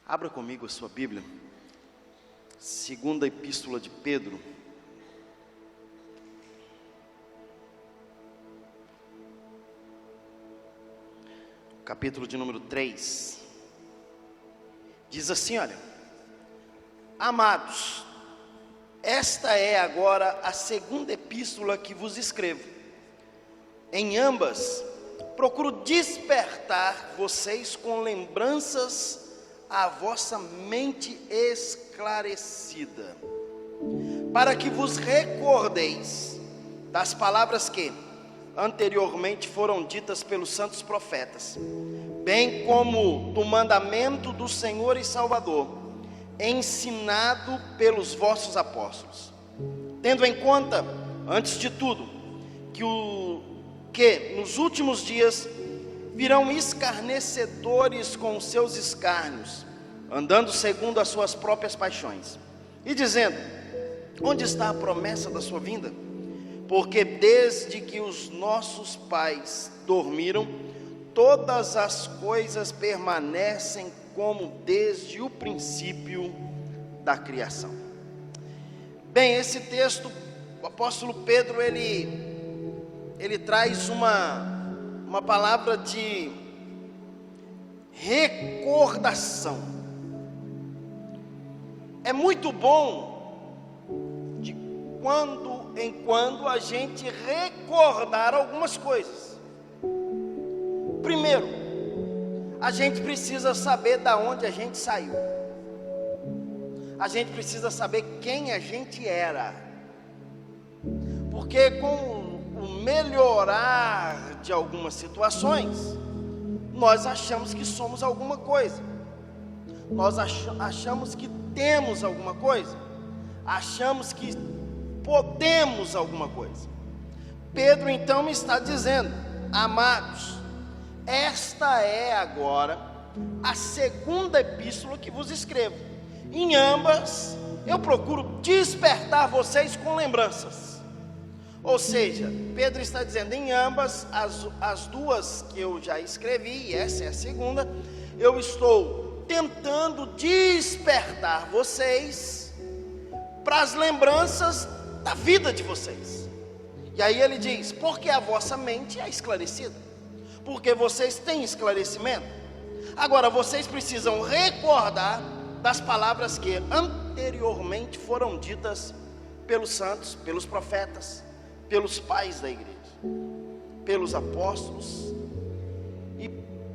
Abra comigo a sua Bíblia, segunda epístola de Pedro, capítulo de número 3, diz assim, olha: amados, esta é agora a segunda epístola que vos escrevo. Em ambas, procuro despertar vocês com lembranças a vossa mente esclarecida, para que vos recordeis das palavras que anteriormente foram ditas pelos santos profetas, bem como do mandamento do Senhor e Salvador, ensinado pelos vossos apóstolos, tendo em conta, antes de tudo, que nos últimos dias virão escarnecedores com os seus escárnios, andando segundo as suas próprias paixões, e dizendo: onde está a promessa da sua vinda? Porque desde que os nossos pais dormiram, todas as coisas permanecem como desde o princípio da criação. Bem, esse texto, o apóstolo Pedro, ele traz uma palavra de recordação. É muito bom de quando em quando a gente recordar algumas coisas. Primeiro, a gente precisa saber da onde a gente saiu. A gente precisa saber quem a gente era. Porque com o melhorar de algumas situações, nós achamos que somos alguma coisa, nós achamos que temos alguma coisa, achamos que podemos alguma coisa. Pedro então me está dizendo: amados, esta é agora a segunda epístola que vos escrevo. Em ambas eu procuro despertar vocês com lembranças. Ou seja, Pedro está dizendo, em ambas, as duas que eu já escrevi, e essa é a segunda, eu estou tentando despertar vocês para as lembranças da vida de vocês. E aí ele diz: porque a vossa mente é esclarecida, porque vocês têm esclarecimento. Agora vocês precisam recordar das palavras que anteriormente foram ditas pelos santos, pelos profetas, pelos pais da igreja, pelos apóstolos. E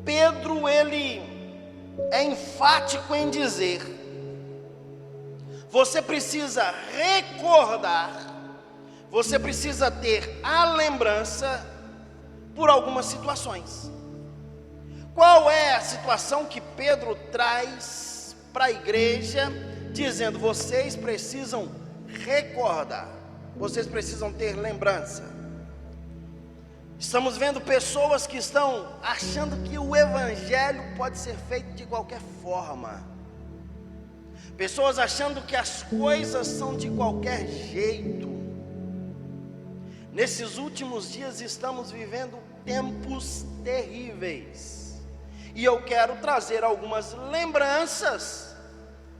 Pedro, ele é enfático em dizer: você precisa recordar, você precisa ter a lembrança por algumas situações. Qual é a situação que Pedro traz para a igreja, dizendo: vocês precisam recordar, vocês precisam ter lembrança? Estamos vendo pessoas que estão achando que o evangelho pode ser feito de qualquer forma, pessoas achando que as coisas são de qualquer jeito. Nesses últimos dias estamos vivendo tempos terríveis, e eu quero trazer algumas lembranças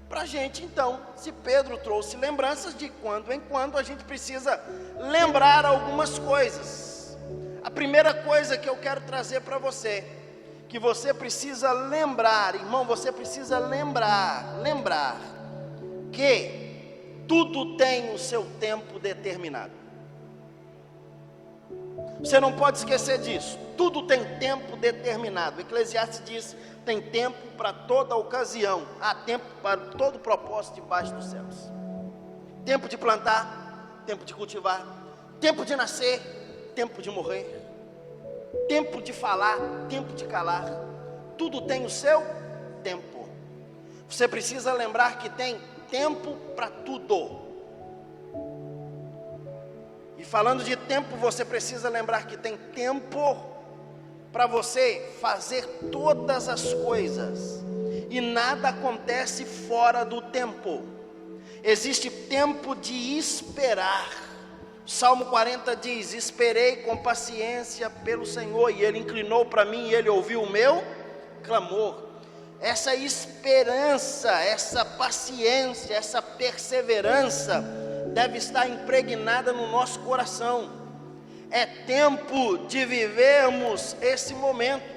para a gente. Então, se Pedro trouxe lembranças, de quando em quando a gente precisa lembrar algumas coisas. A primeira coisa que eu quero trazer para você, que você precisa lembrar, irmão, você precisa lembrar que tudo tem o seu tempo determinado. Você não pode esquecer disso. Tudo tem tempo determinado. Eclesiastes diz: tem tempo para toda ocasião, há tempo para todo propósito debaixo dos céus. Tempo de plantar, tempo de cultivar, tempo de nascer, tempo de morrer, tempo de falar, tempo de calar. Tudo tem o seu tempo. Você precisa lembrar que tem tempo para tudo. E falando de tempo, você precisa lembrar que tem tempo para você fazer todas as coisas, e nada acontece fora do tempo. Existe tempo de esperar. Salmo 40 diz: esperei com paciência pelo Senhor, e Ele inclinou para mim, e Ele ouviu o meu clamor. essa esperança, essa paciência, essa perseverança deve estar impregnada no nosso coração. É tempo de vivermos esse momento.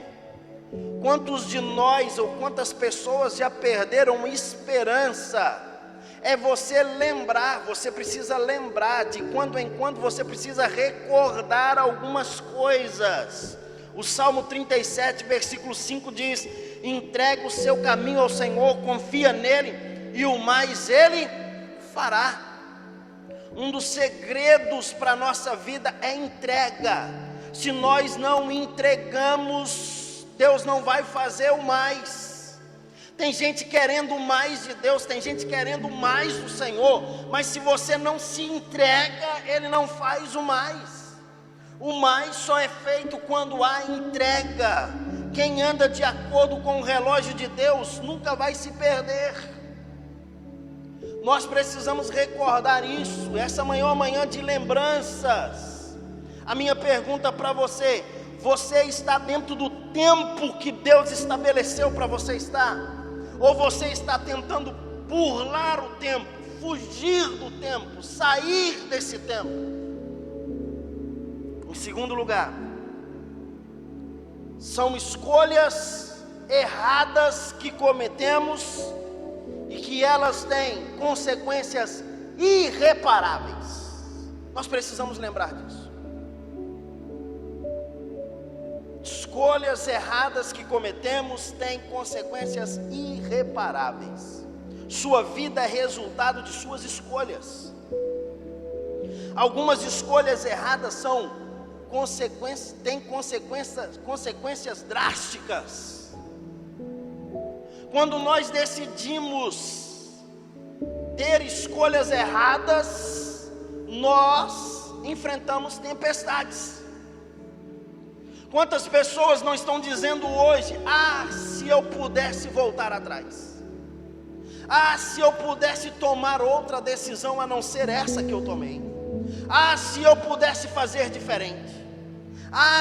Quantos de nós ou quantas pessoas já perderam esperança? É você lembrar, você precisa lembrar, de quando em quando você precisa recordar algumas coisas. O Salmo 37, versículo 5 diz: entrega o seu caminho ao Senhor, confia nele, e o mais ele fará. Um dos segredos para a nossa vida é entrega. Se nós não entregamos, Deus não vai fazer o mais. Tem gente querendo mais de Deus, tem gente querendo mais do Senhor, mas se você não se entrega, Ele não faz o mais. O mais só é feito quando há entrega. Quem anda de acordo com o relógio de Deus nunca vai se perder. Nós precisamos recordar isso. Essa manhã é uma manhã de lembranças. A minha pergunta para você: você está dentro do tempo que Deus estabeleceu para você estar? Ou você está tentando burlar o tempo, fugir do tempo, sair desse tempo? Em segundo lugar, são escolhas erradas que cometemos e que elas têm consequências irreparáveis. Nós precisamos lembrar disso. Escolhas erradas que cometemos têm consequências irreparáveis. Sua vida é resultado de suas escolhas. Algumas escolhas erradas têm consequências drásticas. Quando nós decidimos ter escolhas erradas, nós enfrentamos tempestades. Quantas pessoas não estão dizendo hoje: se eu pudesse voltar atrás, se eu pudesse tomar outra decisão a não ser essa que eu tomei, se eu pudesse fazer diferente,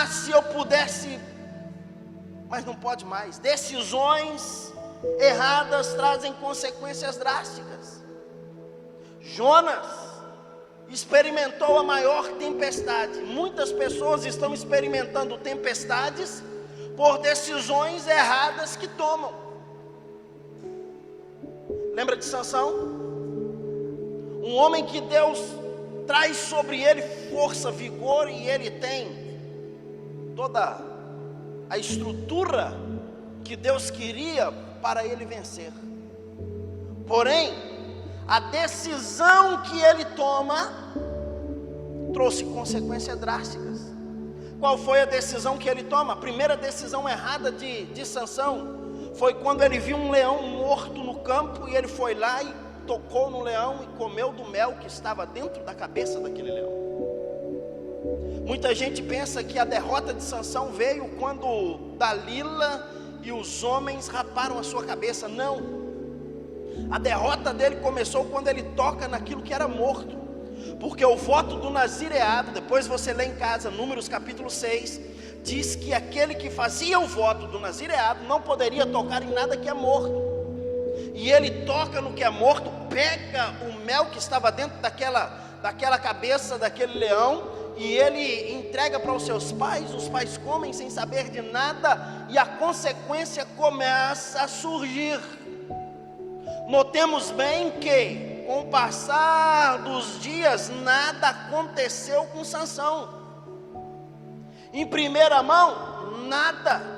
se eu pudesse, mas não pode mais. Decisões erradas trazem consequências drásticas. Jonas experimentou a maior tempestade. Muitas pessoas estão experimentando tempestades por decisões erradas que tomam. Lembra de Sansão? Um homem que Deus traz sobre ele força, vigor, e ele tem toda a estrutura que Deus queria para ele vencer. Porém, a decisão que ele toma trouxe consequências drásticas. Qual foi a decisão que ele toma? A primeira decisão errada de Sansão foi quando ele viu um leão morto no campo, e ele foi lá e tocou no leão e comeu do mel que estava dentro da cabeça daquele leão. Muita gente pensa que a derrota de Sansão veio quando Dalila e os homens raparam a sua cabeça. Não. A derrota dele começou quando ele toca naquilo que era morto. Porque o voto do nazireado, depois você lê em casa, Números capítulo 6, diz que aquele que fazia o voto do nazireado não poderia tocar em nada que é morto. E ele toca no que é morto, pega o mel que estava dentro daquela cabeça daquele leão, e ele entrega para os seus pais comem sem saber de nada, e a consequência começa a surgir. Notemos bem que, com o passar dos dias, nada aconteceu com Sansão. Em primeira mão, nada.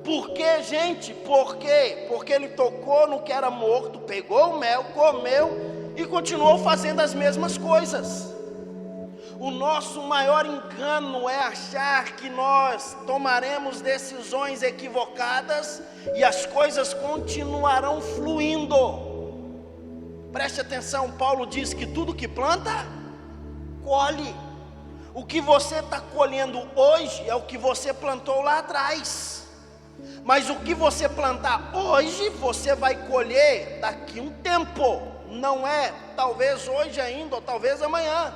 Por que, gente? Por quê? Porque ele tocou no que era morto, pegou o mel, comeu e continuou fazendo as mesmas coisas. O nosso maior engano é achar que nós tomaremos decisões equivocadas e as coisas continuarão fluindo. Preste atenção, Paulo diz que tudo que planta, colhe. O que você está colhendo hoje é o que você plantou lá atrás. Mas o que você plantar hoje, você vai colher daqui um tempo. Não é talvez hoje ainda, ou talvez amanhã.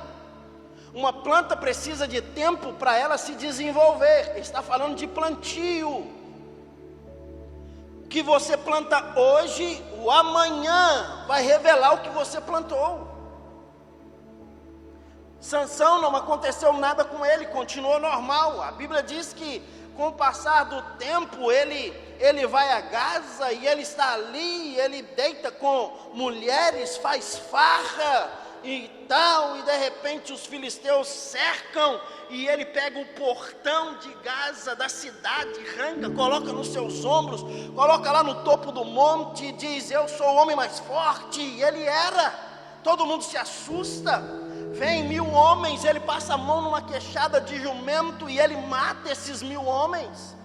Uma planta precisa de tempo para ela se desenvolver. Está falando de plantio. O que você planta hoje, o amanhã vai revelar o que você plantou. Sansão, não aconteceu nada com ele, continuou normal. A Bíblia diz que com o passar do tempo, ele vai a Gaza e ele está ali, ele deita com mulheres, faz farra e tal, e de repente os filisteus cercam, e ele pega o portão de Gaza, da cidade, arranca, coloca nos seus ombros, coloca lá no topo do monte, e diz: eu sou o homem mais forte, e ele era. Todo mundo se assusta, vem 1000 homens, ele passa a mão numa queixada de jumento, e ele mata esses 1000 homens.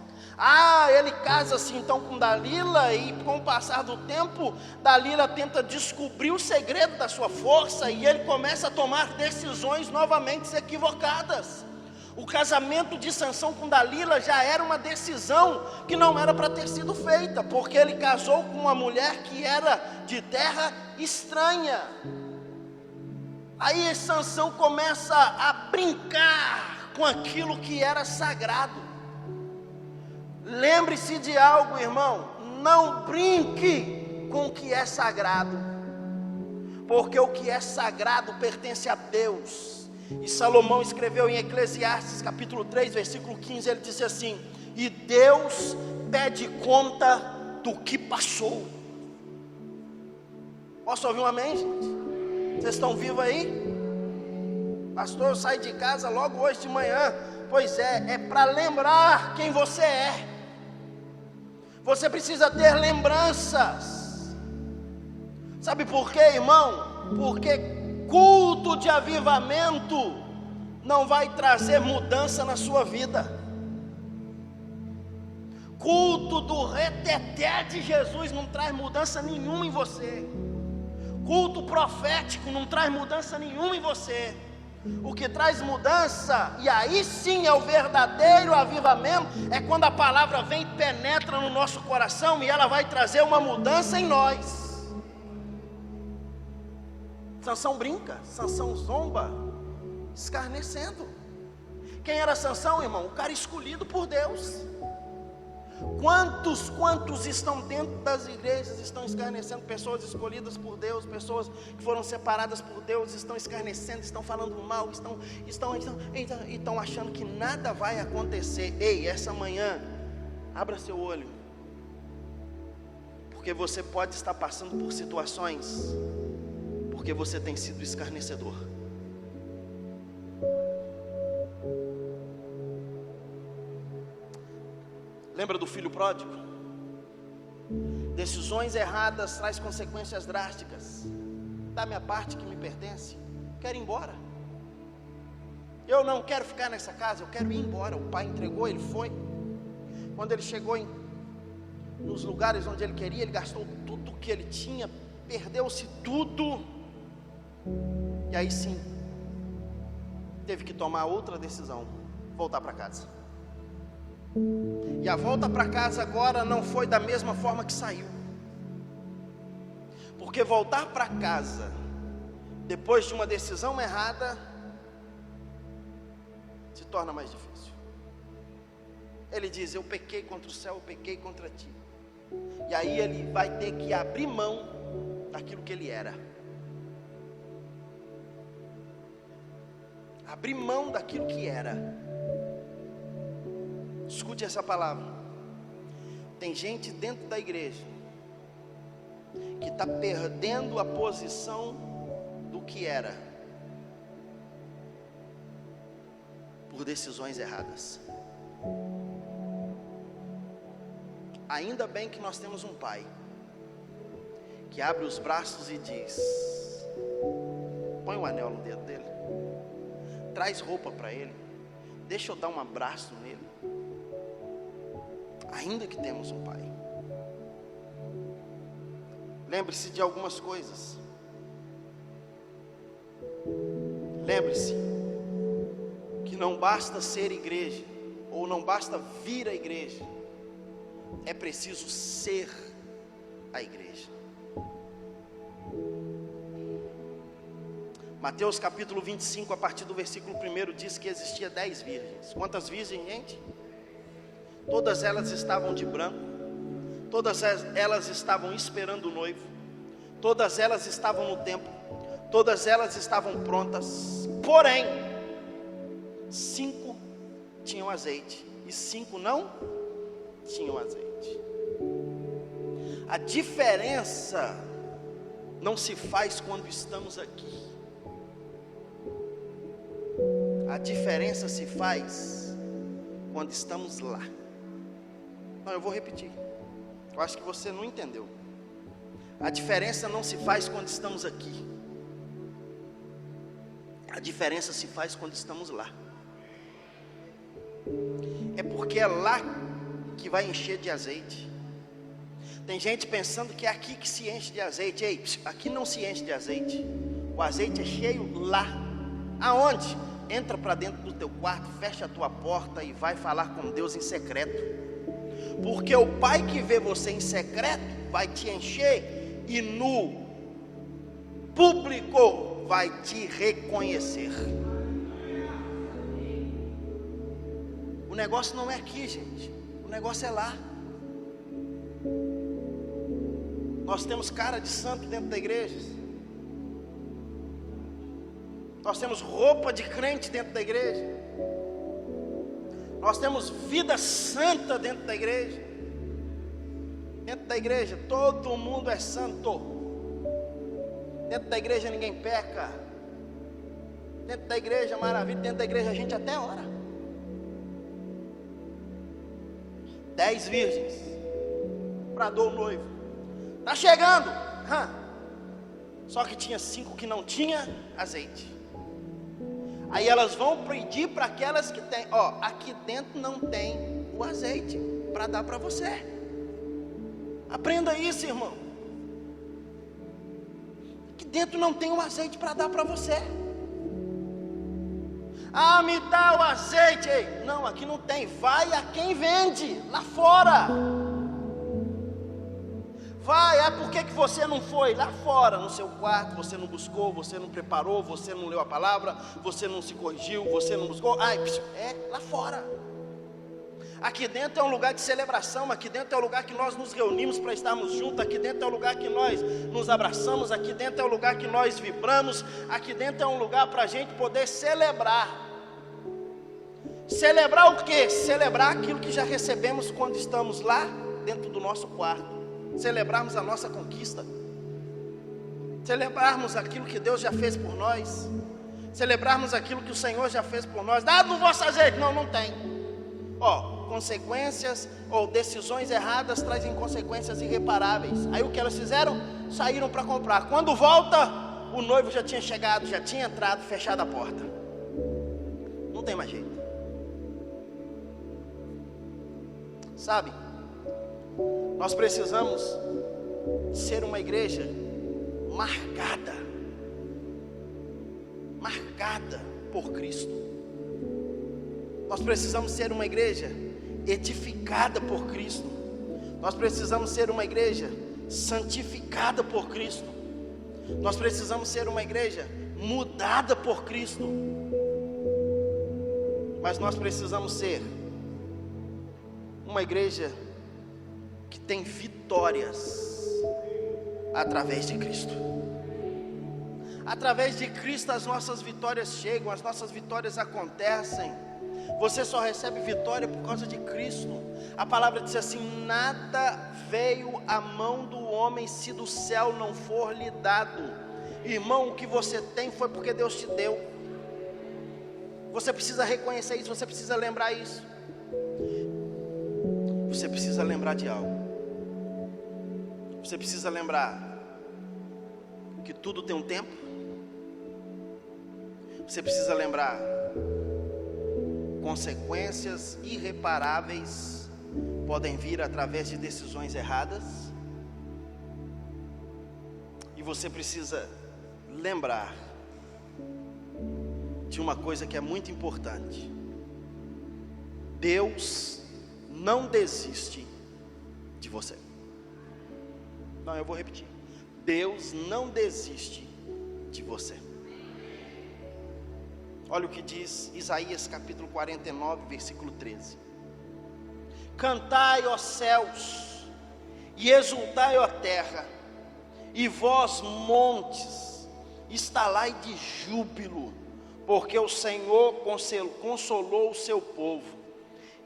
Ele casa-se então com Dalila, e com o passar do tempo, Dalila tenta descobrir o segredo da sua força, e ele começa a tomar decisões novamente equivocadas. O casamento de Sansão com Dalila já era uma decisão que não era para ter sido feita, porque ele casou com uma mulher que era de terra estranha. Aí Sansão começa a brincar com aquilo que era sagrado. Lembre-se de algo, irmão, não brinque com o que é sagrado, porque o que é sagrado pertence a Deus. E Salomão escreveu em Eclesiastes capítulo 3, versículo 15, ele disse assim: e Deus pede conta do que passou. Posso ouvir um amém, gente? Vocês estão vivos aí? Pastor, eu saí de casa logo hoje de manhã. Pois é para lembrar quem você é. Você precisa ter lembranças. Sabe por quê, irmão? Porque culto de avivamento não vai trazer mudança na sua vida. Culto do reteté de Jesus não traz mudança nenhuma em você. Culto profético não traz mudança nenhuma em você. O que traz mudança, e aí sim é o verdadeiro avivamento, é quando a palavra vem e penetra no nosso coração, e ela vai trazer uma mudança em nós. Sansão brinca, Sansão zomba, escarnecendo. Quem era Sansão, irmão? O cara escolhido por Deus. Quantos estão dentro das igrejas, estão escarnecendo? Pessoas escolhidas por Deus, pessoas que foram separadas por Deus, estão escarnecendo, estão falando mal, estão achando que nada vai acontecer. Ei, essa manhã, abra seu olho, porque você pode estar passando por situações, porque você tem sido escarnecedor. Lembra do filho pródigo? Decisões erradas traz consequências drásticas. Dá minha parte que me pertence. Quero ir embora. Eu não quero ficar nessa casa, eu quero ir embora. O pai entregou, ele foi. Quando ele chegou nos lugares onde ele queria, ele gastou tudo que ele tinha, perdeu-se tudo. E aí sim, teve que tomar outra decisão: voltar para casa. E a volta para casa agora não foi da mesma forma que saiu, porque voltar para casa depois de uma decisão errada se torna mais difícil. Ele diz: eu pequei contra o céu, eu pequei contra ti. E aí ele vai ter que abrir mão daquilo que ele era, abrir mão daquilo que era. Escute essa palavra. Tem gente dentro da igreja que está perdendo a posição do que era, por decisões erradas. Ainda bem que nós temos um pai que abre os braços e diz: põe um anel no dedo dele, traz roupa para ele, deixa eu dar um abraço nele. Ainda que temos um pai. Lembre-se de algumas coisas. Lembre-se que não basta ser igreja, ou não basta vir à igreja, é preciso ser a igreja. Mateus capítulo 25, a partir do versículo 1, diz que existia 10 virgens. Quantas virgens, gente? Todas elas estavam de branco, todas elas estavam esperando o noivo, todas elas estavam no templo, todas elas estavam prontas, porém, 5 tinham azeite, e 5 não tinham azeite. A diferença não se faz quando estamos aqui, a diferença se faz quando estamos lá. Não, eu vou repetir, eu acho que você não entendeu. A diferença não se faz quando estamos aqui, a diferença se faz quando estamos lá. É porque é lá que vai encher de azeite. Tem gente pensando que é aqui que se enche de azeite. Ei, aqui não se enche de azeite. O azeite é cheio lá. Aonde? Entra para dentro do teu quarto, fecha a tua porta e vai falar com Deus em secreto. Porque o Pai que vê você em secreto vai te encher, e no público vai te reconhecer. O negócio não é aqui, gente. O negócio é lá. Nós temos cara de santo dentro da igreja. Nós temos roupa de crente dentro da igreja. Nós temos vida santa dentro da igreja. Dentro da igreja todo mundo é santo. Dentro da igreja ninguém peca. Dentro da igreja maravilha. Dentro da igreja a gente até ora. 10 virgens bradou o noivo: está chegando. Só que tinha 5 que não tinha azeite. Aí elas vão pedir para aquelas que tem: ó, aqui dentro não tem o azeite para dar para você. Aprenda isso, irmão. Aqui dentro não tem o azeite para dar para você. Ah, me dá o azeite. Ei, não, aqui não tem. Vai a quem vende lá fora. Vai, por que você não foi lá fora, no seu quarto? Você não buscou, você não preparou, você não leu a palavra, você não se corrigiu, você não buscou. Lá fora. Aqui dentro é um lugar de celebração, aqui dentro é o lugar que nós nos reunimos para estarmos juntos, aqui dentro é o lugar que nós nos abraçamos, aqui dentro é o lugar que nós vibramos, aqui dentro é um lugar para a gente poder celebrar. Celebrar o quê? Celebrar aquilo que já recebemos quando estamos lá dentro do nosso quarto. Celebrarmos a nossa conquista, celebrarmos aquilo que Deus já fez por nós, celebrarmos aquilo que o Senhor já fez por nós. Dá no vosso azeite, não tem. Consequências ou decisões erradas trazem consequências irreparáveis. Aí o que elas fizeram? Saíram para comprar. Quando volta, o noivo já tinha chegado, já tinha entrado, fechado a porta. Não tem mais jeito. Sabe? Nós precisamos ser uma igreja marcada por Cristo. Nós precisamos ser uma igreja edificada por Cristo. Nós precisamos ser uma igreja santificada por Cristo. Nós precisamos ser uma igreja mudada por Cristo. Mas nós precisamos ser uma igreja que tem vitórias através de Cristo. Através de Cristo as nossas vitórias chegam, as nossas vitórias acontecem. Você só recebe vitória por causa de Cristo. A palavra diz assim: nada veio à mão do homem se do céu não for lhe dado. Irmão, o que você tem foi porque Deus te deu. Você precisa reconhecer isso, você precisa lembrar isso. Você precisa lembrar de algo. Você precisa lembrar que tudo tem um tempo. Você precisa lembrar: consequências irreparáveis podem vir através de decisões erradas. E você precisa lembrar de uma coisa que é muito importante: Deus não desiste de você. Não, eu vou repetir: Deus não desiste de você. Olha o que diz Isaías capítulo 49, versículo 13: cantai, ó céus, E exultai, ó terra, e vós montes, estalai de júbilo, porque o Senhor consolou o seu povo,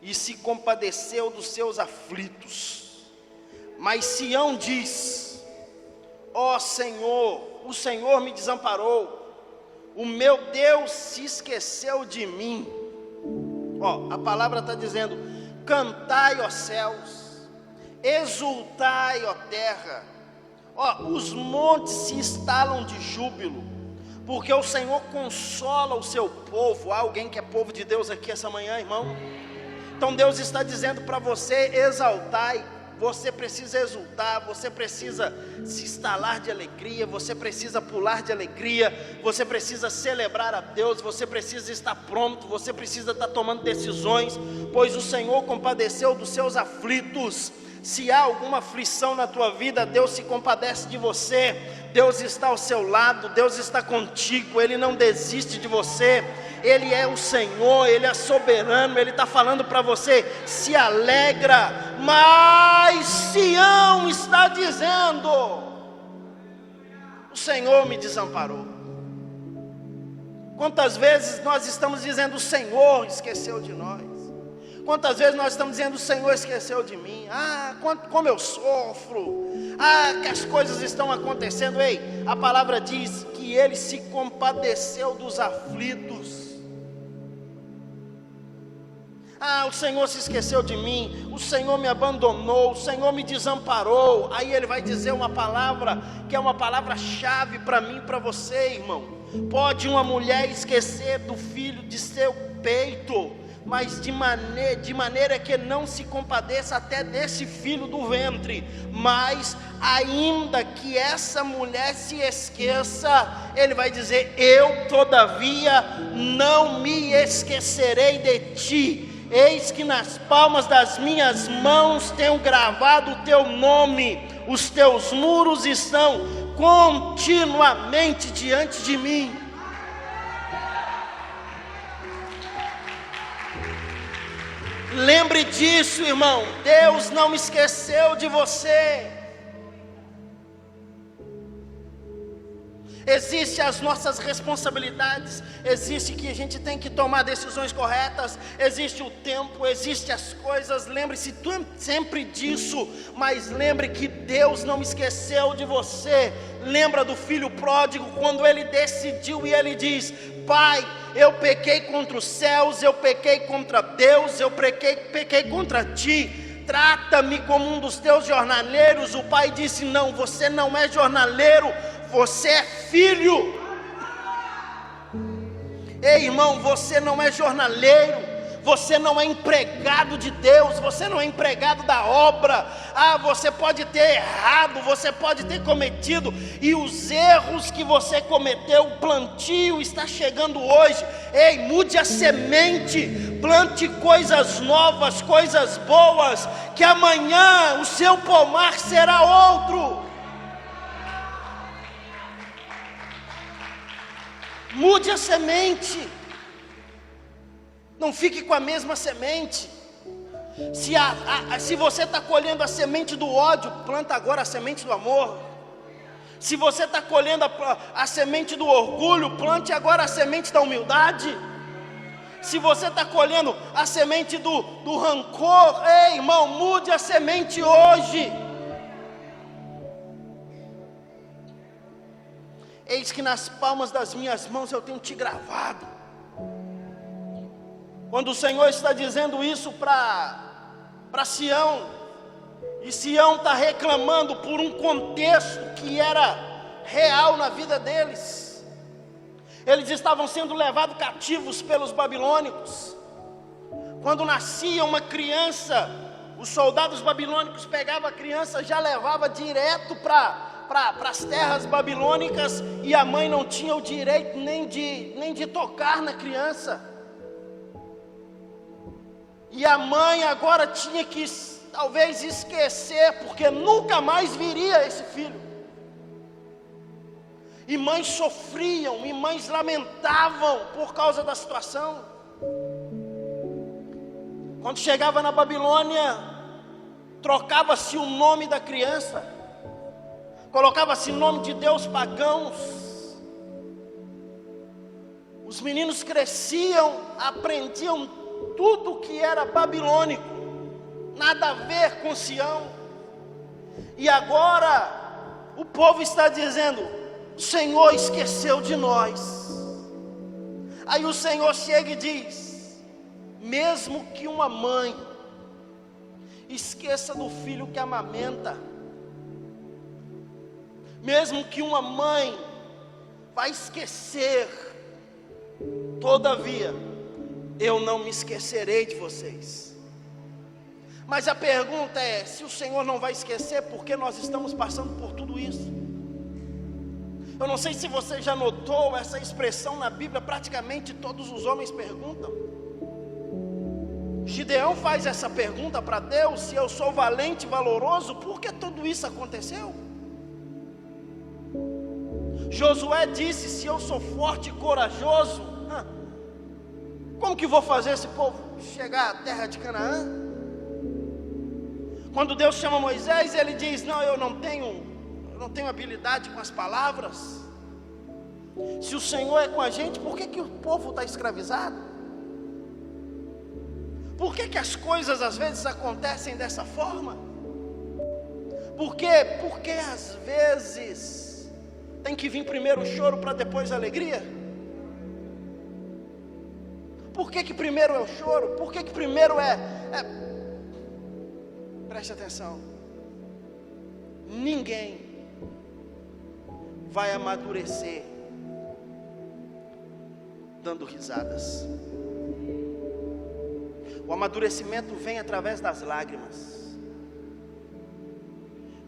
e se compadeceu dos seus aflitos. Mas Sião diz: ó Senhor, o Senhor me desamparou, o meu Deus se esqueceu de mim. Ó, a palavra está dizendo: cantai, ó céus, exultai, ó terra, ó, os montes se estalam de júbilo, porque o Senhor consola o seu povo. Há alguém que é povo de Deus aqui essa manhã, irmão? Então Deus está dizendo para você: exaltai. Você precisa exultar, você precisa se estalar de alegria, você precisa pular de alegria, você precisa celebrar a Deus, você precisa estar pronto, você precisa estar tomando decisões, pois o Senhor compadeceu dos seus aflitos. Se há alguma aflição na tua vida, Deus se compadece de você, Deus está ao seu lado, Deus está contigo, Ele não desiste de você, Ele é o Senhor, Ele é soberano, Ele está falando para você: se alegra. Mas Sião está dizendo: o Senhor me desamparou. Quantas vezes nós estamos dizendo: o Senhor esqueceu de nós? Quantas vezes nós estamos dizendo: o Senhor esqueceu de mim? Como eu sofro, que as coisas estão acontecendo. Ei, a palavra diz que Ele se compadeceu dos aflitos. O Senhor se esqueceu de mim, o Senhor me abandonou, o Senhor me desamparou. Aí Ele vai dizer uma palavra, que é uma palavra-chave para mim e para você, irmão. Pode uma mulher esquecer do filho de seu peito, mas de maneira que não se compadeça até desse filho do ventre. Mas ainda que essa mulher se esqueça, Ele vai dizer: eu todavia não me esquecerei de ti. Eis que nas palmas das minhas mãos tenho gravado o teu nome, os teus muros estão continuamente diante de mim. Lembre disso, irmão, Deus não esqueceu de você. Existem as nossas responsabilidades, existe que a gente tem que tomar decisões corretas, existe o tempo, existe as coisas. Lembre-se sempre disso, mas lembre que Deus não esqueceu de você. Lembra do filho pródigo, quando ele decidiu e ele diz: Pai, eu pequei contra os céus, eu pequei contra Deus, eu pequei contra ti, trata-me como um dos teus jornaleiros. O pai disse: não, você não é jornaleiro, você é filho. Ei, irmão, você não é jornaleiro, você não é empregado de Deus, você não é empregado da obra. Você pode ter errado, você pode ter cometido, e os erros que você cometeu, o plantio está chegando hoje. Ei, mude a semente, plante coisas novas, coisas boas, que amanhã o seu pomar será outro. Mude a semente, não fique com a mesma semente. Se você está colhendo a semente do ódio, planta agora a semente do amor. Se você está colhendo a semente do orgulho, plante agora a semente da humildade. Se você está colhendo a semente do rancor, ei, irmão, mude a semente hoje. Eis que nas palmas das minhas mãos eu tenho te gravado. Quando o Senhor está dizendo isso para Sião, e Sião está reclamando por um contexto que era real na vida deles. Eles estavam sendo levados cativos pelos babilônicos. Quando nascia uma criança, os soldados babilônicos pegavam a criança, já levava direto para as terras babilônicas, e a mãe não tinha o direito nem de tocar na criança. E a mãe agora tinha que talvez esquecer, porque nunca mais viria esse filho. E mães sofriam, e mães lamentavam por causa da situação. Quando chegava na Babilônia, trocava-se o nome da criança, colocava-se o nome de Deus pagãos. Os meninos cresciam, aprendiam tudo que era babilônico, nada a ver com Sião. E agora o povo está dizendo: o Senhor esqueceu de nós. Aí o Senhor chega e diz: mesmo que uma mãe esqueça do filho que amamenta, mesmo que uma mãe vai esquecer, todavia eu não me esquecerei de vocês. Mas a pergunta é: se o Senhor não vai esquecer, por que nós estamos passando por tudo isso? Eu não sei se você já notou essa expressão na Bíblia, praticamente todos os homens perguntam. Gideão faz essa pergunta para Deus: se eu sou valente e valoroso, por que tudo isso aconteceu? Josué disse: se eu sou forte e corajoso, como que vou fazer esse povo chegar à terra de Canaã? Quando Deus chama Moisés, ele diz: não, eu não tenho habilidade com as palavras. Se o Senhor é com a gente, por que o povo está escravizado? Por que as coisas às vezes acontecem dessa forma? Por quê? Porque às vezes tem que vir primeiro o choro para depois a alegria. Por que primeiro é o choro? Por que primeiro Preste atenção. Ninguém vai amadurecer dando risadas. O amadurecimento vem através das lágrimas.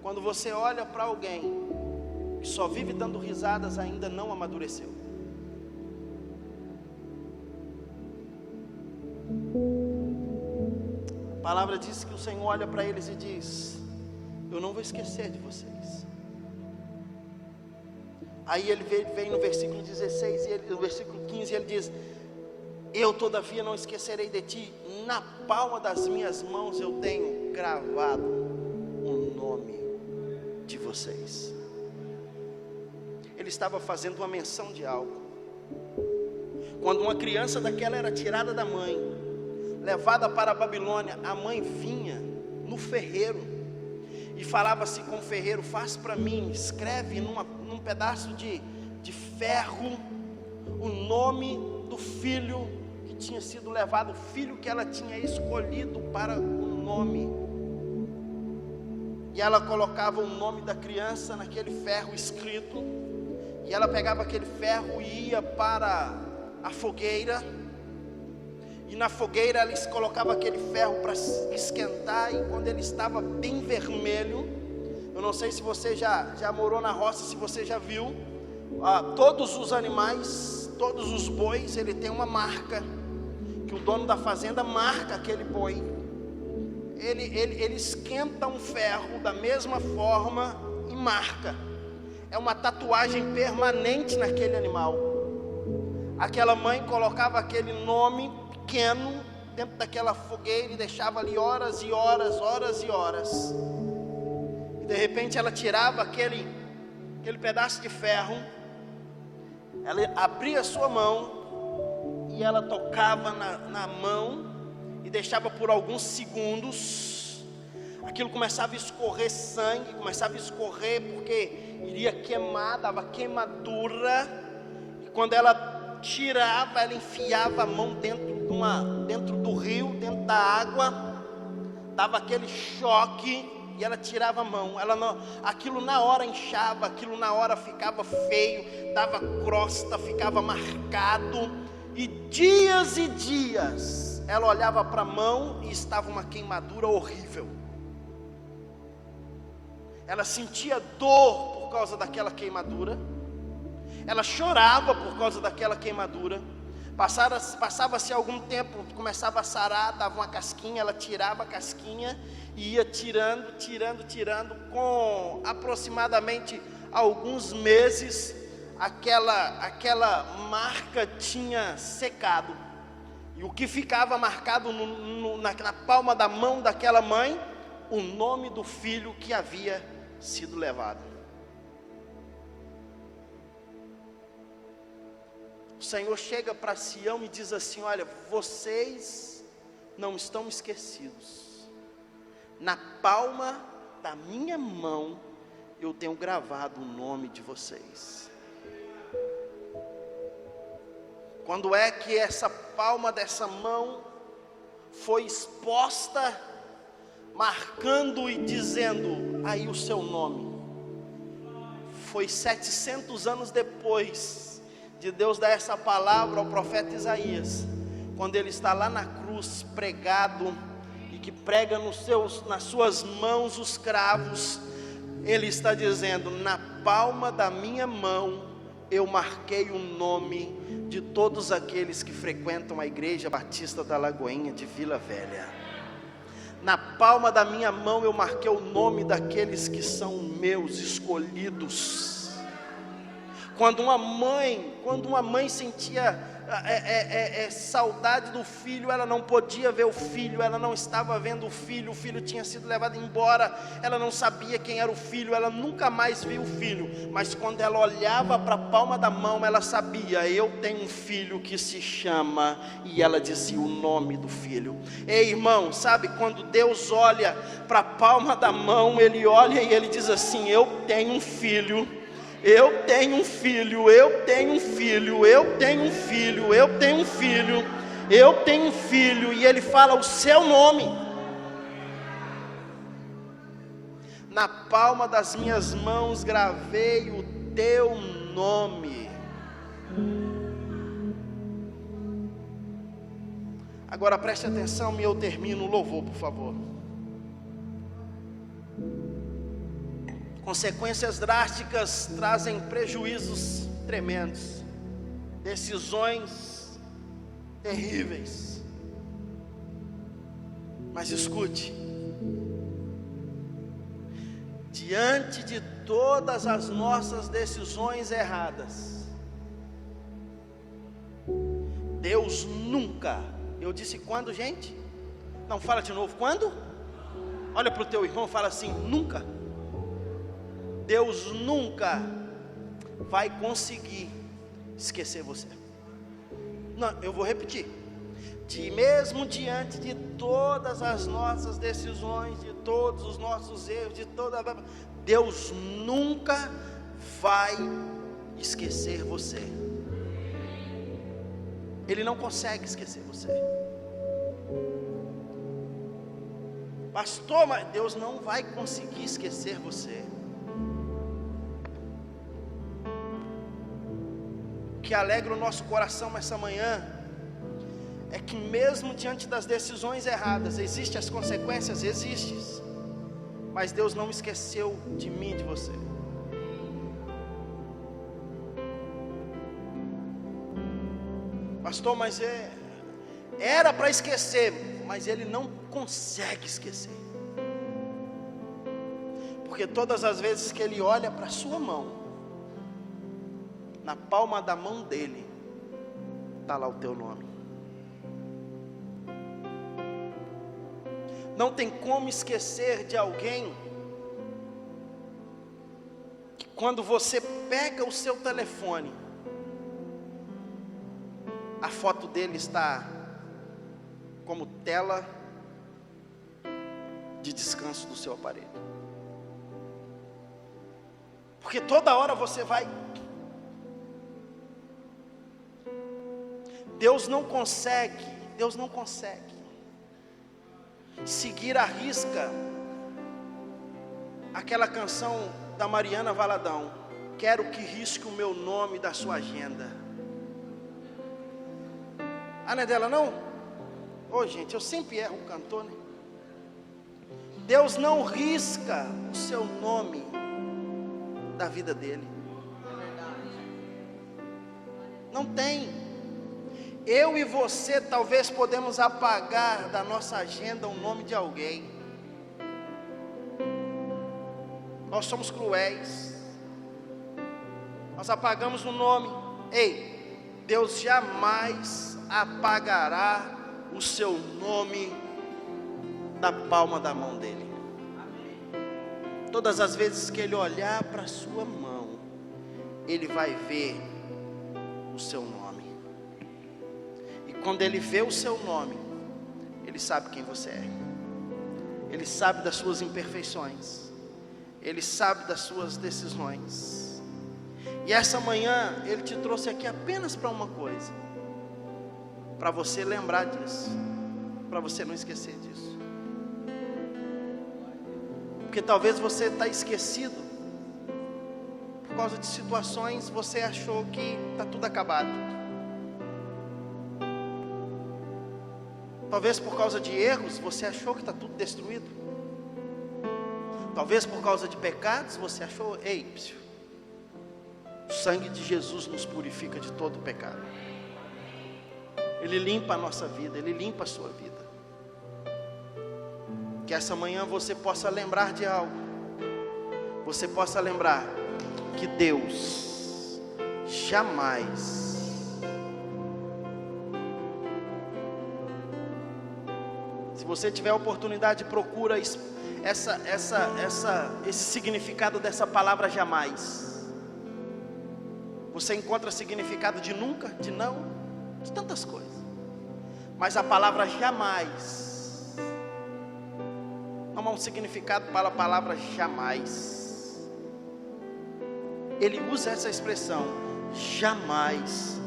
Quando você olha para alguém que só vive dando risadas, ainda não amadureceu. A palavra diz que o Senhor olha para eles e diz: eu não vou esquecer de vocês. Aí ele vem no versículo 16, e no versículo 15 ele diz: eu todavia não esquecerei de ti, na palma das minhas mãos eu tenho gravado o nome de vocês. Ele estava fazendo uma menção de algo. Quando uma criança daquela era tirada da mãe, levada para a Babilônia, a mãe vinha no ferreiro e falava-se com o ferreiro: faz para mim, escreve num pedaço de ferro o nome do filho que tinha sido levado, o filho que ela tinha escolhido para o nome. E ela colocava o nome da criança naquele ferro escrito, e ela pegava aquele ferro e ia para a fogueira, e na fogueira ela colocava aquele ferro para esquentar, e quando ele estava bem vermelho, eu não sei se você já morou na roça, se você já viu, todos os animais, todos os bois, ele tem uma marca, que o dono da fazenda marca aquele boi. Ele esquenta um ferro da mesma forma e marca. É uma tatuagem permanente naquele animal. Aquela mãe colocava aquele nome pequeno dentro daquela fogueira e deixava ali horas e horas, horas e horas. E de repente ela tirava aquele pedaço de ferro, ela abria a sua mão e ela tocava na mão e deixava por alguns segundos. Aquilo começava a escorrer sangue, começava a escorrer porque iria queimar, dava queimadura. E quando ela tirava, ela enfiava a mão dentro do rio, dentro da água, dava aquele choque e ela tirava a mão. Aquilo na hora inchava, aquilo na hora ficava feio, dava crosta, ficava marcado. E dias ela olhava para a mão e estava uma queimadura horrível. Ela sentia dor por causa daquela queimadura, ela chorava por causa daquela queimadura. Passava-se algum tempo, começava a sarar, dava uma casquinha, ela tirava a casquinha e ia tirando. Com aproximadamente alguns meses, aquela marca tinha secado. E o que ficava marcado na palma da mão daquela mãe o nome do filho que havia sido levado. O Senhor chega para Sião e diz assim: olha, vocês não estão esquecidos. Na palma da minha mão eu tenho gravado o nome de vocês. Quando é que essa palma dessa mão foi exposta, marcando e dizendo aí o seu nome? Foi 700 anos depois de Deus dar essa palavra ao profeta Isaías, quando ele está lá na cruz pregado, e que prega nas suas mãos os cravos. Ele está dizendo: na palma da minha mão eu marquei o nome de todos aqueles que frequentam a Igreja Batista da Lagoinha de Vila Velha. Na palma da minha mão eu marquei o nome daqueles que são meus escolhidos. Quando uma mãe sentia saudade do filho, ela não podia ver o filho, ela não estava vendo o filho tinha sido levado embora, ela não sabia quem era o filho, ela nunca mais viu o filho, mas quando ela olhava para a palma da mão, ela sabia: eu tenho um filho que se chama, e ela dizia o nome do filho. Ei, irmão, sabe, quando Deus olha para a palma da mão, Ele olha e Ele diz assim: eu tenho um filho. Eu tenho um filho, eu tenho um filho, eu tenho um filho, eu tenho um filho, eu tenho um filho, e Ele fala o seu nome. Na palma das minhas mãos gravei o teu nome. Agora preste atenção e eu termino o louvor, por favor. Consequências drásticas trazem prejuízos tremendos, decisões terríveis. Mas escute: diante de todas as nossas decisões erradas, Deus nunca, eu disse quando, gente? Não, fala de novo, quando? Olha para o teu irmão e fala assim: nunca. Deus nunca vai conseguir esquecer você. Não, eu vou repetir. Mesmo diante de todas as nossas decisões, de todos os nossos erros, Deus nunca vai esquecer você. Ele não consegue esquecer você. Pastor, mas Deus não vai conseguir esquecer você. O que alegra o nosso coração essa manhã é que mesmo diante das decisões erradas, existem as consequências, existem, mas Deus não esqueceu de mim e de você. Pastor, mas era para esquecer, mas Ele não consegue esquecer, porque todas as vezes que Ele olha para a sua mão, na palma da mão dele está lá o teu nome. Não tem como esquecer de alguém que quando você pega o seu telefone, a foto dele está como tela de descanso do seu aparelho. Porque toda hora você vai. Deus não consegue seguir à risca aquela canção da Mariana Valadão: quero que risque o meu nome da sua agenda. Ah, não é dela não? Ô, gente, eu sempre erro o cantor, né? Deus não risca o seu nome da vida dele. Não tem. Eu e você talvez podemos apagar da nossa agenda o nome de alguém. Nós somos cruéis. Nós apagamos o nome. Ei, Deus jamais apagará o seu nome da palma da mão dele. Todas as vezes que ele olhar para a sua mão, ele vai ver o seu nome. E quando ele vê o seu nome, ele sabe quem você é. Ele sabe das suas imperfeições. Ele sabe das suas decisões. E essa manhã ele te trouxe aqui apenas para uma coisa, para você lembrar disso, para você não esquecer disso. Porque talvez você está esquecido por causa de situações, você achou que está tudo acabado. Talvez por causa de erros, você achou que está tudo destruído. Talvez por causa de pecados, você achou, ei, o sangue de Jesus nos purifica de todo pecado. Ele limpa a nossa vida, Ele limpa a sua vida. Que essa manhã você possa lembrar de algo. Você possa lembrar que Deus jamais se você tiver a oportunidade, procura esse significado dessa palavra jamais. Você encontra significado de nunca, de não, de tantas coisas. Mas a palavra jamais não há um significado para a palavra jamais. Ele usa essa expressão: jamais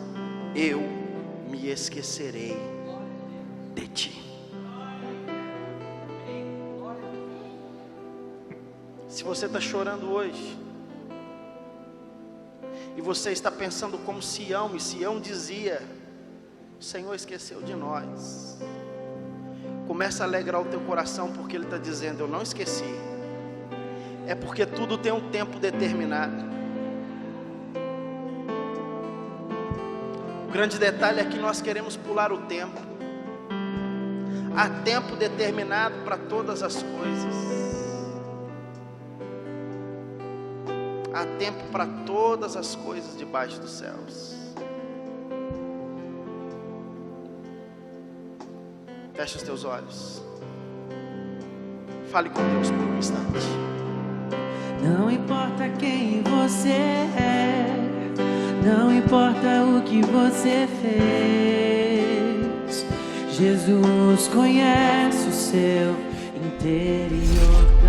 eu me esquecerei de ti. Se você está chorando hoje, e você está pensando como Sião, e Sião dizia: o Senhor esqueceu de nós. Começa a alegrar o teu coração, porque Ele está dizendo: eu não esqueci. É porque tudo tem um tempo determinado. O grande detalhe é que nós queremos pular o tempo. Há tempo determinado para todas as coisas. Há tempo para todas as coisas debaixo dos céus. Feche os teus olhos. Fale com Deus por um instante. Não importa quem você é, não importa o que você fez, Jesus conhece o seu interior.